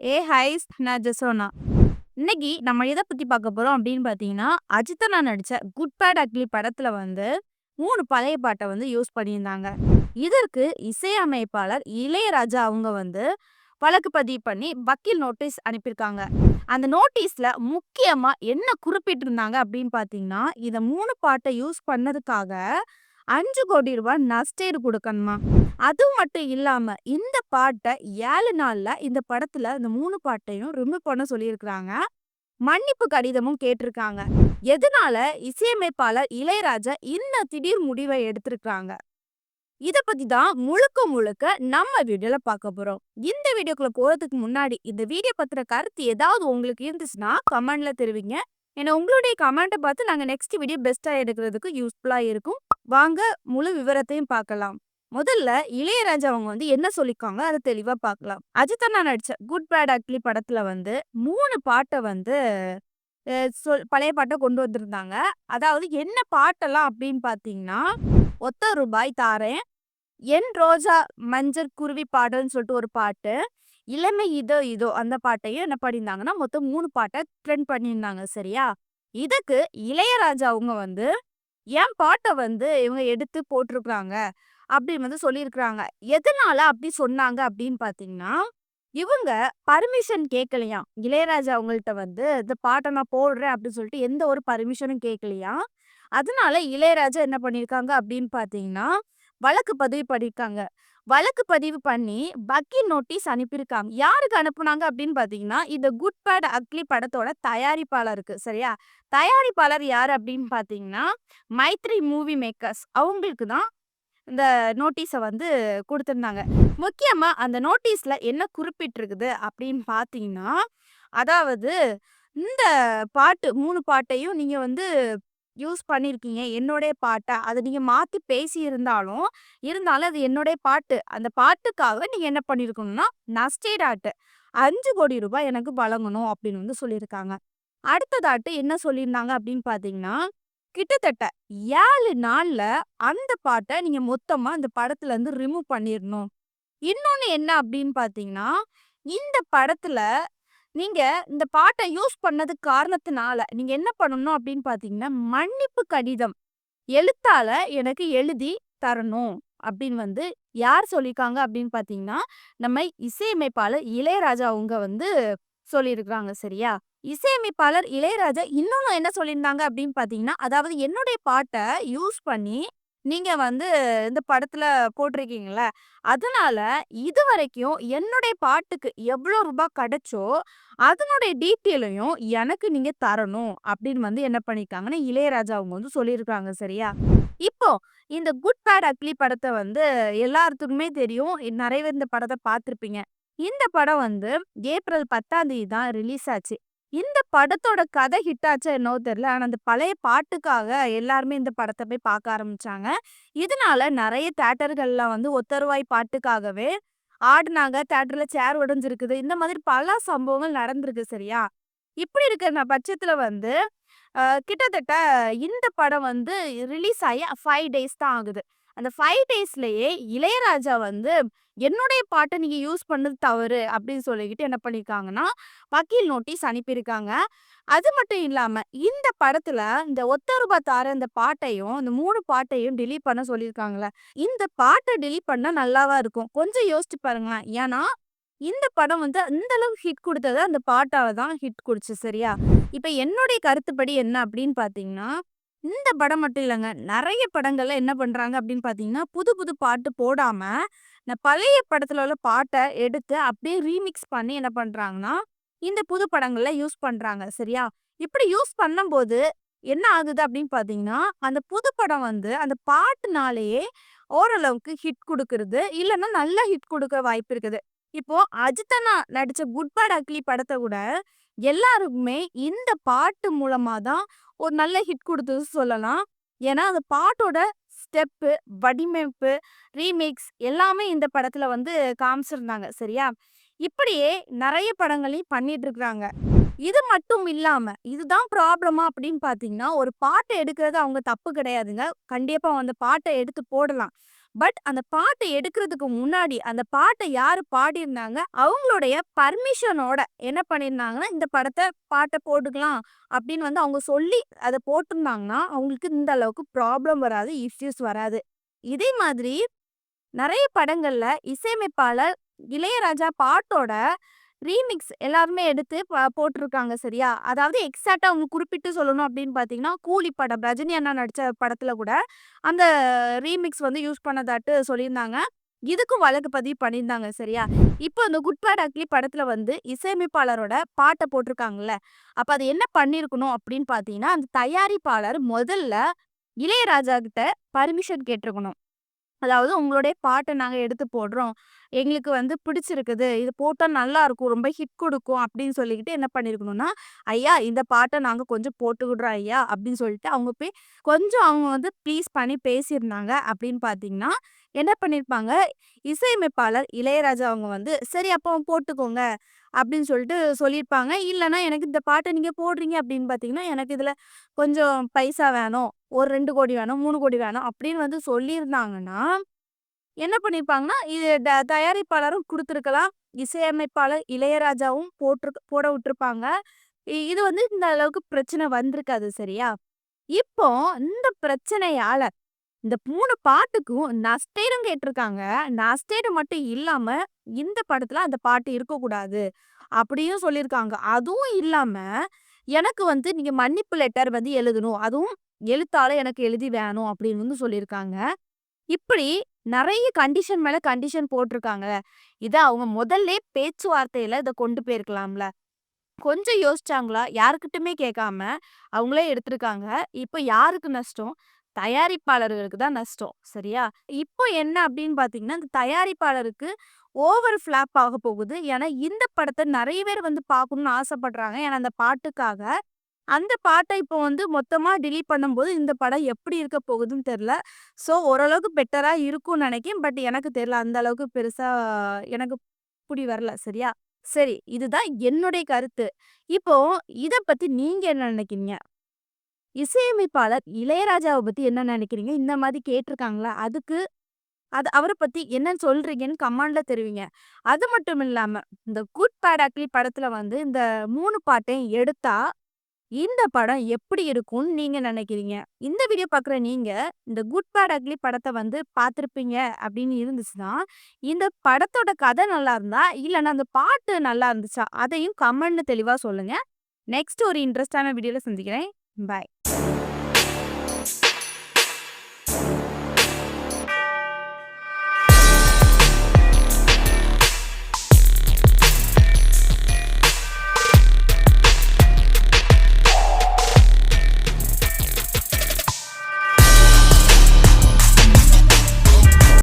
Hi நான் ஜெசோனா. இன்னைக்கு நம்ம எத பத்தி பார்க்க போறோம் அப்படின்னு பார்த்தீங்கன்னா, அஜித்தனா நடிச்ச குட் பேட் அக்லி படத்துல வந்து 3 பழைய பாட்ட வந்து யூஸ் பண்ணியிருந்தாங்க. இதற்கு இசையமைப்பாளர் இளையராஜா அவங்க வந்து வழக்கு பதிவு பண்ணி வக்கீல் நோட்டீஸ் அனுப்பியிருக்காங்க. அந்த நோட்டீஸ்ல முக்கியமா என்ன குறிப்பிட்டிருந்தாங்க அப்படின்னு பார்த்தீங்கன்னா, இத 3 பாட்ட யூஸ் பண்ணதுக்காக ரூ. 5,00,00,000 நஷ்டஈடு குடுக்கணுமாம். அது மட்டும் இல்லாம, இந்த பாட்ட 7 நாள்ல இந்த படத்துல இந்த 3 பாட்டையும் ரிமூவ் பண்ண சொல்லியிருக்கிறாங்க. மன்னிப்பு கடிதமும் கேட்டிருக்காங்க. எதனால இசையமைப்பாளர் இளையராஜா இந்த திடீர் முடிவை எடுத்திருக்காங்க? இத பத்தி தான் முழுக்க முழுக்க நம்ம வீடியோல பார்க்க போறோம். இந்த வீடியோக்குள்ள போறதுக்கு முன்னாடி இந்த வீடியோ பத்தின கருத்து ஏதாவது உங்களுக்கு இருந்துச்சுன்னா கமெண்ட்ல தெரிவிங்க. ஏன்னா உங்களுடைய கமெண்ட்ட பார்த்து நாங்க நெக்ஸ்ட் வீடியோ பெஸ்ட்டா எடுக்கிறதுக்கு யூஸ்ஃபுல்லா இருக்கும். வாங்க முழு விவரத்தையும் பார்க்கலாம். முதல்ல இளையராஜா அவங்க வந்து என்ன சொல்லிருக்காங்க அத தெளிவா பார்க்கலாம். அஜித் அண்ணா நடிச்ச குட் பேட் அக்லி படத்துல வந்து 3 பாட்ட வந்து பழைய பாட்ட கொண்டு வந்திருந்தாங்க. அதாவது என்ன பாட்டெல்லாம் அப்படின்னு பார்த்தீங்கன்னா, "ஒத்த ரூபாய் தாரேன்", "என் ரோஜா மஞ்சள் குருவி பாடல்ன்னு" சொல்லிட்டு ஒரு பாட்டு, "இளமை இதோ இதோ" அந்த பாட்டையும் என்ன பண்ணியிருந்தாங்கன்னா, மொத்தம் 3 பாட்ட ட்ரெண்ட் பண்ணியிருந்தாங்க. சரியா? இதுக்கு இளையராஜா அவங்க வந்து, என் பாட்ட வந்து இவங்க எடுத்து போட்டிருக்காங்க அப்படின்னு வந்து சொல்லியிருக்கிறாங்க. எதனால அப்படி சொன்னாங்க அப்படின்னு பார்த்தீங்கன்னா, இவங்க பர்மிஷன் கேட்கலையாம். இளையராஜா அவங்கள்ட்ட வந்து, "இந்த பாட்ட நான் போடுறேன்" அப்படின்னு சொல்லிட்டு எந்த ஒரு பர்மிஷனும் கேட்கலையாம். அதனால இளையராஜா என்ன பண்ணியிருக்காங்க அப்படின்னு பார்த்தீங்கன்னா, வழக்கு பதிவு பண்ணியிருக்காங்க. வழக்கு பதிவு பண்ணி வக்கீல் நோட்டீஸ் அனுப்பியிருக்காங்க. யாருக்கு அனுப்புனாங்க அப்படின்னு பார்த்தீங்கன்னா, இந்த குட் பேட் அக்லி படத்தோட தயாரிப்பாளருக்கு. சரியா? தயாரிப்பாளர் யாரு அப்படின்னு பார்த்தீங்கன்னா, மைத்ரி மூவி மேக்கர்ஸ் அவங்களுக்கு தான் இந்த நோட்டீஸ வந்து குடுத்திருந்தாங்க. முக்கியமா அந்த நோட்டீஸ்ல என்ன குறிப்பிட்டிருக்குது அப்படின்னு பார்த்தீங்கன்னா, அதாவது இந்த பாட்டு 3 பாட்டையும் நீங்க வந்து யூஸ் பண்ணியிருக்கீங்க. என்னுடைய பாட்ட. அத நீங்க மாத்தி இருந்தாலும் அது என்னுடைய பாட்டு. அந்த பாட்டுக்காக நீங்க என்ன பண்ணியிருக்கணும்னா, நஷ்டஈடாட்டு ரூ. 5,00,00,000 எனக்கு வழங்கணும் அப்படின்னு வந்து சொல்லியிருக்காங்க. அடுத்ததாட்டு என்ன சொல்லியிருந்தாங்க அப்படின்னு பார்த்தீங்கன்னா, கிட்டத்தட்ட 7 நாள்ல அந்த பாட்ட நீங்க மொத்தமா இந்த படத்துலருந்து ரிமூவ் பண்ணிறணும். இன்னொன்னு என்ன அப்படின்னு பார்த்தீங்கன்னா, இந்த படத்துல நீங்க இந்த பாட்ட யூஸ் பண்ணது காரணத்தினால, நீங்க என்ன பண்ணணும் அப்படின்னு பார்த்தீங்கன்னா, மன்னிப்பு கடிதம் எழுத்தால எனக்கு எழுதி தரணும் அப்படின்னு வந்து யார் சொல்லியிருக்காங்க அப்படின்னு பார்த்தீங்கன்னா, நம்ம இசையமைப்பாளர் இளையராஜா அவங்க வந்து சொல்லியிருக்கிறாங்க. சரியா? இசையமைப்பாளர் இளையராஜா இன்னொன்னு என்ன சொல்லியிருந்தாங்க அப்படின்னு பார்த்தீங்கன்னா, அதாவது என்னுடைய பாட்ட யூஸ் பண்ணி நீங்க வந்து இந்த படத்துல போட்டிருக்கீங்கல்ல, அதனால இதுவரைக்கும் என்னுடைய பாட்டுக்கு எவ்வளோ ரூபா கிடைச்சோ, அதனுடைய டீட்டெயிலையும் எனக்கு நீங்க தரணும் அப்படின்னு வந்து என்ன பண்ணியிருக்காங்கன்னா, இளையராஜா அவங்க வந்து சொல்லியிருக்காங்க. சரியா? இப்போ இந்த குட் பேட் அக்லி படத்த வந்து எல்லாத்துக்குமே தெரியும். நிறைய பேர் இந்த படத்த பார்த்துருப்பீங்க. இந்த படம் வந்து ஏப்ரல் 10ஆம் தேதி தான் ரிலீஸ் ஆச்சு. இந்த படத்தோட கதை ஹிட் ஆச்சா என்னவோ தெரியல. ஆனா, அந்த பழைய பாட்டுக்காக எல்லாருமே இந்த படத்த போய் பார்க்க ஆரம்பிச்சாங்க. இதனால நெறைய தியேட்டர்கள்ல வந்து ஒத்த ரூவாய் பாட்டுக்காகவே ஆடுனாங்க. தியேட்டர்ல சேர் உடைஞ்சிருக்குது. இந்த மாதிரி பல சம்பவங்கள் நடந்திருக்கு. சரியா? இப்படி இருக்கிற பட்சத்துல வந்து கிட்டத்தட்ட இந்த படம் வந்து ரிலீஸ் ஆகி 5 டேஸ் தான் ஆகுது. அந்த 5 டேஸ்லயே இளையராஜா வந்து, "என்னுடைய பாட்ட நீங்க யூஸ் பண்ணது தவறு" அப்படின்னு சொல்லிக்கிட்டு என்ன பண்ணியிருக்காங்கன்னா, வக்கீல் நோட்டீஸ் அனுப்பியிருக்காங்க. அது மட்டும் இல்லாம, இந்த படத்துல இந்த "ஒத்த ரூபா தாரேன்" இந்த பாட்டையும், இந்த 3 பாட்டையும் டெலீட் பண்ண சொல்லியிருக்காங்கல்ல. இந்த பாட்ட டெலீட் பண்ணா நல்லாவா இருக்கும்? கொஞ்சம் யோசிச்சு பாருங்களேன். ஏன்னா, இந்த படம் வந்து அந்த அளவுக்கு ஹிட் குடுத்தது அந்த பாட்டால தான் ஹிட் குடுச்சு. சரியா? இப்ப என்னுடைய கருத்துப்படி என்ன அப்படின்னு பார்த்தீங்கன்னா, இந்த படம் மட்டும் இல்லங்க. நெறைய படங்கள்ல என்ன பண்றாங்க அப்படின்னு பார்த்தீங்கன்னா, புது புது பாட்டு போடாம, இந்த பழைய படத்துல உள்ள பாட்ட எடுத்து அப்படியே ரீமிக்ஸ் பண்ணி என்ன பண்றாங்கன்னா, இந்த புது படங்கள்ல யூஸ் பண்றாங்க. சரியா? இப்படி யூஸ் பண்ணும்போது என்ன ஆகுது அப்படின்னு பார்த்தீங்கன்னா, அந்த புது படம் வந்து அந்த பாட்டுனாலேயே ஓரளவுக்கு ஹிட் குடுக்குறது. இல்லன்னா நல்ல ஹிட் குடுக்க வாய்ப்பு இருக்குது. இப்போ அஜித் அண்ணா நடிச்ச குட் பேட் அக்லி படத்த கூட எல்லாருக்குமே இந்த பாட்டு மூலமா தான் ஒரு நல்ல ஹிட் குடுத்தது சொல்லலாம். ஏன்னா, அந்த பாட்டோட ஸ்டெப்பு, வடிவமைப்பு, ரீமிக்ஸ் எல்லாமே இந்த படத்துல வந்து காமிச்சிருந்தாங்க. சரியா? இப்படியே நெறைய படங்களையும் பண்ணிட்டு இருக்காங்க. இது மட்டும் இல்லாம, இதுதான் ப்ராப்ளமா அப்படின்னு பார்த்தீங்கன்னா, ஒரு பாட்ட எடுக்கிறது அவங்க தப்பு கிடையாதுங்க. கண்டிப்பா அந்த பாட்ட எடுத்து போடலாம். பட் அந்த பாட்ட எடுக்கிறதுக்கு முன்னாடி, அந்த பாட்ட யாரு பாடியிருந்தாங்க, அவங்களுடைய பர்மிஷனோட என்ன பண்ணியிருந்தாங்கன்னா, இந்த பாட்ட போட்டுக்கலாம் அப்படின்னு வந்து அவங்க சொல்லி அத போட்டிருந்தாங்கன்னா, அவங்களுக்கு இந்த அளவுக்கு ப்ராப்ளம் வராது, இஷ்யூஸ் வராது. இதே மாதிரி நெறைய படங்கள்ல இசையமைப்பாளர் இளையராஜா பாட்டோட ரீமிக்ஸ் எல்லாருமே எடுத்து போட்டிருக்காங்க சரியா? அதாவது எக்ஸாக்ட்டா அவங்க குறிப்பிட்டு சொல்லணும் அப்படின்னு பார்த்தீங்கன்னா, கூலி படம் ரஜினி அண்ணா நடிச்ச படத்துல கூட அந்த ரீமிக்ஸ் வந்து யூஸ் பண்ணதாட்டு சொல்லியிருந்தாங்க. இதுக்கும் வழக்கு பதிவு பண்ணியிருந்தாங்க சரியா? இப்போ இந்த குட் பேட் அக்லி படத்துல வந்து இசையமைப்பாளரோட பாட்ட போட்டிருக்காங்கல்ல, அப்ப அது என்ன பண்ணியிருக்கணும் அப்படின்னு பார்த்தீங்கன்னா, அந்த தயாரிப்பாளர் முதல்ல இளையராஜா கிட்ட பர்மிஷன் கேட்டிருக்கணும். அதாவது உங்களுடைய பாட்ட நாங்க எடுத்து போடுறோம். எங்களுக்கு வந்து பிடிச்சிருக்குது. இது போட்டா நல்லாருக்கும். ரொம்ப ஹிட் குடுக்கும் அப்படின்னு சொல்லிக்கிட்டு என்ன பண்ணியிருக்கணும்னா, "ஐயா இந்த பாட்ட நாங்க கொஞ்சம் போட்டுவிடுறோம் ஐயா" அப்படின்னு சொல்லிட்டு அவங்க போய் கொஞ்சம் அவங்க வந்து ப்ளீஸ் பண்ணி பேசியிருந்தாங்க அப்படின்னு பார்த்தீங்கன்னா, என்ன பண்ணியிருப்பாங்க, இசையமைப்பாளர் இளையராஜா அவங்க வந்து, "சரி அப்போ போட்டுக்கோங்க" அப்படின்னு சொல்லிட்டு சொல்லியிருப்பாங்க. இல்லன்னா, "எனக்கு இந்த பாட்ட நீங்க போடுறீங்க அப்படின்னு பார்த்தீங்கன்னா, எனக்கு இதுல கொஞ்சம் பைசா வேணும். ஒரு 2,00,00,000 வேணும், 3,00,00,000 வேணும்" அப்படின்னு வந்து சொல்லியிருந்தாங்கன்னா, என்ன பண்ணியிருப்பாங்கன்னா, இது தயாரிப்பாளரும் குடுத்துருக்கலாம். இசையமைப்பாளர் இளையராஜாவும் போட விட்டுருப்பாங்க. இது வந்து இந்த அளவுக்கு பிரச்சனை வந்திருக்காது சரியா? இப்போ இந்த பிரச்சனையால இந்த 3 பாட்டுக்கும் நஷ்டஈடும் கேட்டிருக்காங்க. நஷ்டஈடு மட்டும் இல்லாம, இந்த படத்துல அந்த பாட்டு இருக்கக்கூடாது. அப்படியும் சொல்லியிருக்காங்க. அதுவும் இல்லாம, எனக்கு வந்து நீங்க மன்னிப்பு லெட்டர் வந்து எழுதணும். அதுவும் எழுத்தால எனக்கு எழுதி வேணும் அப்படின்னு வந்து சொல்லியிருக்காங்க. இப்படி நெறைய கண்டிஷன் மேல கண்டிஷன் போட்டிருக்காங்க. இத அவங்க முதல்லே பேச்சுவார்த்தையில இத கொண்டு போயிருக்கலாம்ல. கொஞ்சம் யோசிச்சாங்களா? யார்கிட்டயுமே கேட்காம அவங்களே எடுத்திருக்காங்க. இப்ப யாருக்கு நஷ்டம்? தயாரிப்பாளர்களுக்கு தான் நஷ்டம். சரியா? இப்போ என்ன அப்படின்னு பார்த்தீங்கன்னா, இந்த தயாரிப்பாளருக்கு ஓவர் ஃபிளாப் ஆக போகுது. ஏன்னா, இந்த படத்த நெறைய பேர் வந்து பார்க்கணும்னு ஆசைப்படுறாங்க. ஏன்னா, அந்த பாட்டுக்காக. அந்த பாட்ட இப்போ வந்து மொத்தமா டெலீட் பண்ணும்போது, இந்த படம் எப்படி இருக்க போகுதுன்னு தெரியல. ஸோ, ஓரளவுக்கு பெட்டரா இருக்கும்னு நெனைக்கிறேன். பட் எனக்கு தெரியல. அந்த அளவுக்கு பெருசா எனக்கு புடி வரல. சரியா? சரி. இதுதான் என்னுடைய கருத்து. இப்போ இத பத்தி நீங்க என்ன நெனைக்கிறீங்க? இசையமைப்பாளர் இளையராஜாவ பத்தி என்ன நெனைக்கிறீங்க? இந்த மாரி கேட்டுருக்காங்களா? அதுக்கு அவர பத்தி என்ன சொல்றீங்கன்னு கமெண்ட்ல தெரிவிங்க. அது மட்டும் இல்லாம, இந்த குட் பேட் அக்லி படத்துல வந்து இந்த 3 பாட்டையும் எடுத்தா இந்த படம் எப்படி இருக்கும்னு நீங்க நினைக்கிறீங்க? இந்த வீடியோ பார்க்குற நீங்க, இந்த குட் பேட் அக்லி படத்த வந்து பார்த்திருப்பீங்க அப்படின்னு இருந்துச்சுன்னா, இந்த படத்தோட கதை நல்லா இருந்தா, இல்லன்னா அந்த பாட்டு நல்லா இருந்துச்சா? அதையும் கமெண்ட்ல தெளிவா சொல்லுங்க. நெக்ஸ்ட் ஒரு இன்ட்ரெஸ்டான வீடியோல சந்திக்கிறேன். பாய்.